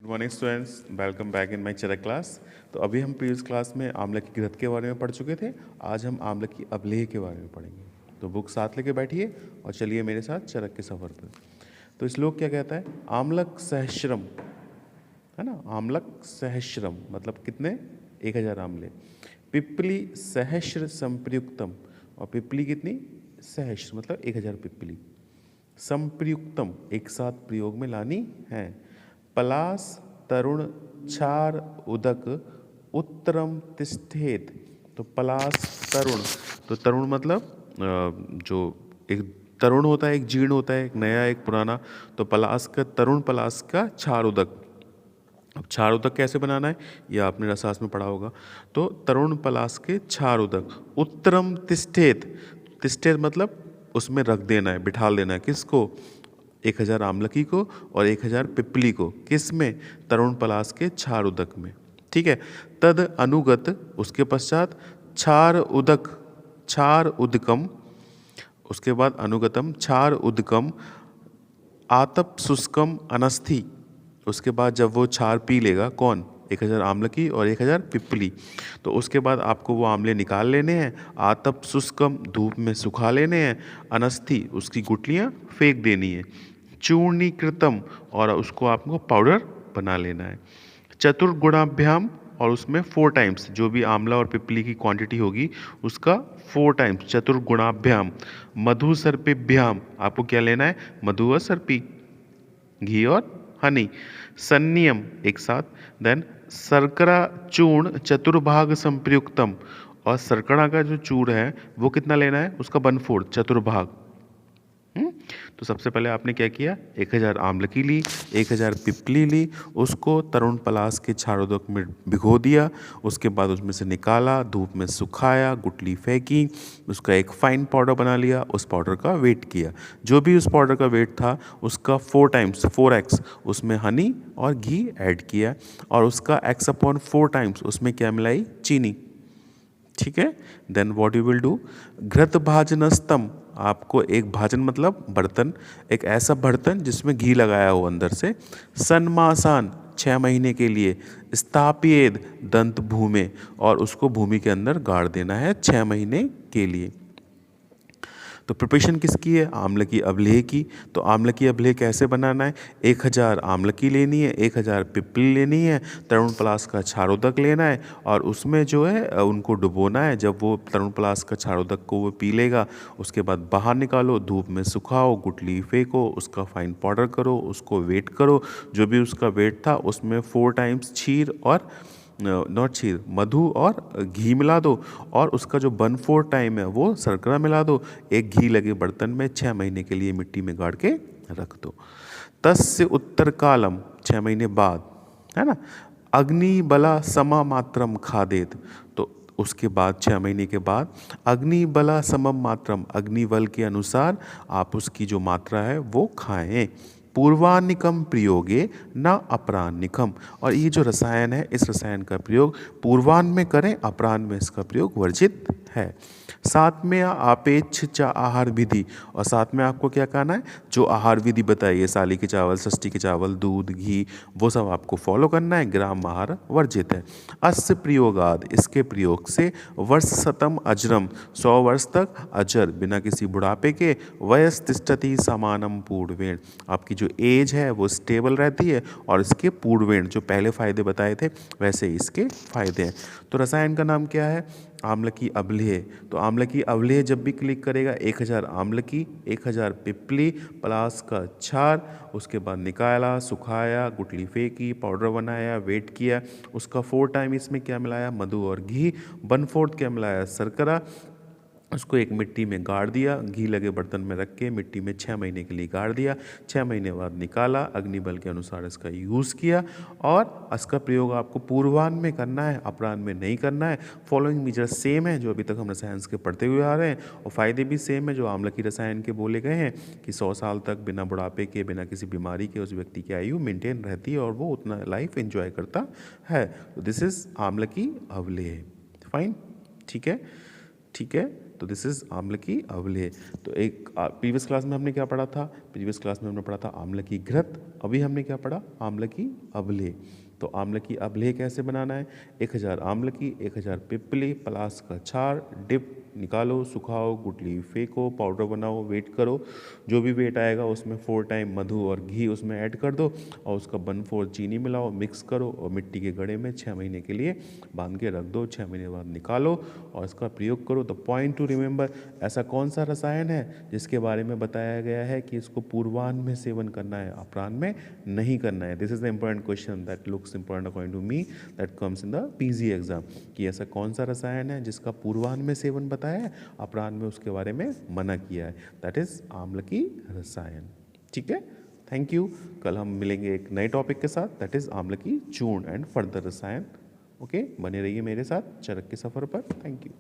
Good morning students, welcome back in my Charak class. तो अभी हम प्रीवियस क्लास में आम्ल की घृत के बारे में पढ़ चुके थे। आज हम आम्ल की अवलेह के बारे में पढ़ेंगे। तो बुक साथ लेके बैठिए और चलिए मेरे साथ चरक के सफ़र पर। तो श्लोक क्या कहता है? आम्लक सहस्रम, है ना। आम्लक सहस्रम मतलब कितने? 1000 आम्ले। पिपली सहस्र संप्रयुक्तम, और पिपली कितनी? सहस्र मतलब 1000 पिपली। संप्रयुक्तम एक साथ प्रयोग में लानी है। पलास तरुण क्षार उदक उत्तरम तिष्ठेत। तो पलास तरुण, तो तरुण मतलब जो एक तरुण होता है, एक जीर्ण होता है, एक नया एक पुराना। तो पलास का, तरुण पलास का क्षार उदक। अब क्षार उदक कैसे बनाना है यह आपने रसायन में पढ़ा होगा। तो तरुण पलास के क्षार उदक। उत्तरम तिष्ठेत, तिष्ठेत मतलब उसमें रख देना है, बिठाल देना है। किसको? 1000 आम्लकी को और 1000 पिपली को। किस में? तरुण पलास के क्षार उदक में। ठीक है। तद अनुगत, उसके पश्चात क्षार उदक, क्षार उदकम, उसके बाद अनुगतम क्षार उदकम आतप शुष्कम अनस्थि। उसके बाद जब वो क्षार पी लेगा, कौन? 1000 आम्लकी और 1000 पिपली, तो उसके बाद आपको वो आमले निकाल लेने हैं। आतप शुष्कम धूप में सुखा लेने हैं। अनस्थि उसकी गुठलियाँ फेंक देनी है। चूर्णीकृतम और उसको आपको पाउडर बना लेना है। चतुर्गुणाभ्याम, और उसमें 4 टाइम्स जो भी आंवला और पिपली की क्वांटिटी होगी उसका 4 टाइम्स चतुर्गुणाभ्याम। मधु सर्पिभ्याम, आपको क्या लेना है? मधु और सर्पी, घी और हनी। संनियम एक साथ। देन शर्करा चूर्ण चतुर्भाग संप्रयुक्तम, और शर्करा का जो चूर्ण है वो कितना लेना है? उसका 1/4 चतुर्भाग। तो सबसे पहले आपने क्या किया? 1000 आम्लकी ली, 1000 पिपली ली, उसको तरुण पलास के क्षारोदक में भिगो दिया। उसके बाद उसमें से निकाला, धूप में सुखाया, गुठली फेंकी, उसका एक फाइन पाउडर बना लिया। उस पाउडर का वेट किया, जो भी उस पाउडर का वेट था उसका 4 टाइम्स 4x उसमें हनी और घी ऐड किया, और उसका x/4 टाइम्स उसमें क्या मिलाई? चीनी। ठीक है। Then what you will do? घृत भाजनस्तम, आपको एक भाजन मतलब बर्तन, एक ऐसा बर्तन जिसमें घी लगाया हो अंदर से। सन्मासान 6 महीने के लिए। स्थापियेद दंत भूमे, और उसको भूमि के अंदर गाड़ देना है 6 महीने के लिए। तो प्रिपरेशन किसकी है? आम्ल की अवलेह की। तो आम्ल की अवलेह कैसे बनाना है? 1000 आम्लकी लेनी है, 1000 पिपली लेनी है, तरुण पलास का क्षारोदक लेना है, और उसमें जो है उनको डुबोना है। जब वो तरुण पलास का क्षारोदक को वो पी लेगा, उसके बाद बाहर निकालो, धूप में सुखाओ, गुठली फेंको, उसका फाइन पाउडर करो, उसको वेट करो। जो भी उसका वेट था उसमें 4 टाइम्स क्षीर और नॉट क्षीर, मधु और घी मिला दो, और उसका जो 1/4 टाइम है वो शर्करा मिला दो। एक घी लगे बर्तन में 6 महीने के लिए मिट्टी में गाड़ के रख दो। तस्य उत्तर कालम 6 महीने बाद, है ना, अग्नि बला समा मात्रम खादेत। तो उसके बाद 6 महीने के बाद अग्नि बला समम मात्रम, अग्निबल के अनुसार आप उसकी जो मात्रा है वो खाएं। पूर्वान्निकम प्रयोगे न अपराह्निकम, और ये जो रसायन है इस रसायन का प्रयोग पूर्वाह्न में करें, अपराह्न में इसका प्रयोग वर्जित है। साथ में आपेक्ष चा आहार विधि, और साथ में आपको क्या कहना है? जो आहार विधि बताइए, साली के चावल, षष्ठी के चावल, दूध, घी, वो सब आपको फॉलो करना है। ग्राम आहार वर्जित है। अस्य प्रयोगाद, इसके प्रयोग से वर्ष शतम अजरम, 100 वर्ष तक अजर बिना किसी बुढ़ापे के, वयस तिष्ठति समानम पूर्वेण, आपकी जो एज है वो स्टेबल रहती है, और इसके पूर्वेण जो पहले फायदे बताए थे वैसे इसके फायदे हैं। तो रसायन का नाम क्या है? आम्ल की अवलेह। तो आम्ल की अवलेह जब भी क्लिक करेगा, 1000 आम्लकी, 1000 पिपली, पलास का क्षार, उसके बाद निकाला, सुखाया, गुठली फेंकी, पाउडर बनाया, वेट किया, उसका 4 टाइम इसमें क्या मिलाया? मधु और घी। 1/4 क्या मिलाया? शर्करा। उसको एक मिट्टी में गाड़ दिया, घी लगे बर्तन में रख के मिट्टी में 6 महीने के लिए गाड़ दिया। 6 महीने बाद निकाला, अग्निबल के अनुसार इसका यूज़ किया, और इसका प्रयोग आपको पूर्वाह्न में करना है, अपराह्न में नहीं करना है। फॉलोइंग मेजर सेम है जो अभी तक हम रसायन के पढ़ते हुए आ रहे हैं, और फायदे भी सेम है जो आम्ल की रसायन के बोले गए हैं कि 100 साल तक बिना बुढ़ापे के, बिना किसी बीमारी के उस व्यक्ति की आयु मेंटेन रहती है और वो उतना लाइफ एंजॉय करता है। तो दिस इज आम्ल की अवलेह। फाइन, ठीक है, ठीक है। तो दिस इज आम्ल की अवलेह। तो एक प्रीवियस क्लास में हमने क्या पढ़ा था? प्रीवियस क्लास में हमने पढ़ा था आम्ल की घृत। अभी हमने क्या पढ़ा? आम्ल की अवलेह। तो आम्ल की अवलेह कैसे बनाना है? 1000 आम्ल की, 1000 पिपली, पलास का क्षार, डिप निकालो, सुखाओ, गुटली फेंको, पाउडर बनाओ, वेट करो। जो भी वेट आएगा उसमें 4 टाइम मधु और घी उसमें ऐड कर दो और उसका 1/4 चीनी मिलाओ, मिक्स करो और मिट्टी के घड़े में 6 महीने के लिए बांध के रख दो। 6 महीने बाद निकालो और इसका प्रयोग करो। द पॉइंट टू रिमेंबर, ऐसा कौन सा रसायन है जिसके बारे में बताया गया है कि इसको पूर्वाह्न में सेवन करना है, अपराह्न में नहीं करना है? This is the important question that looks important according to me, that comes in the PG exam, कि ऐसा कौन सा रसायन है जिसका पूर्वाह्न में सेवन बताया है, अपराह्न में उसके बारे में मना किया है? दैट इज आम्ल की रसायन। ठीक है, थैंक यू। कल हम मिलेंगे एक नए टॉपिक के साथ, दैट इज आम्ल की चूर्ण एंड फर्दर रसायन। ओके, बने रहिए मेरे साथ चरक के सफ़र पर। Thank you.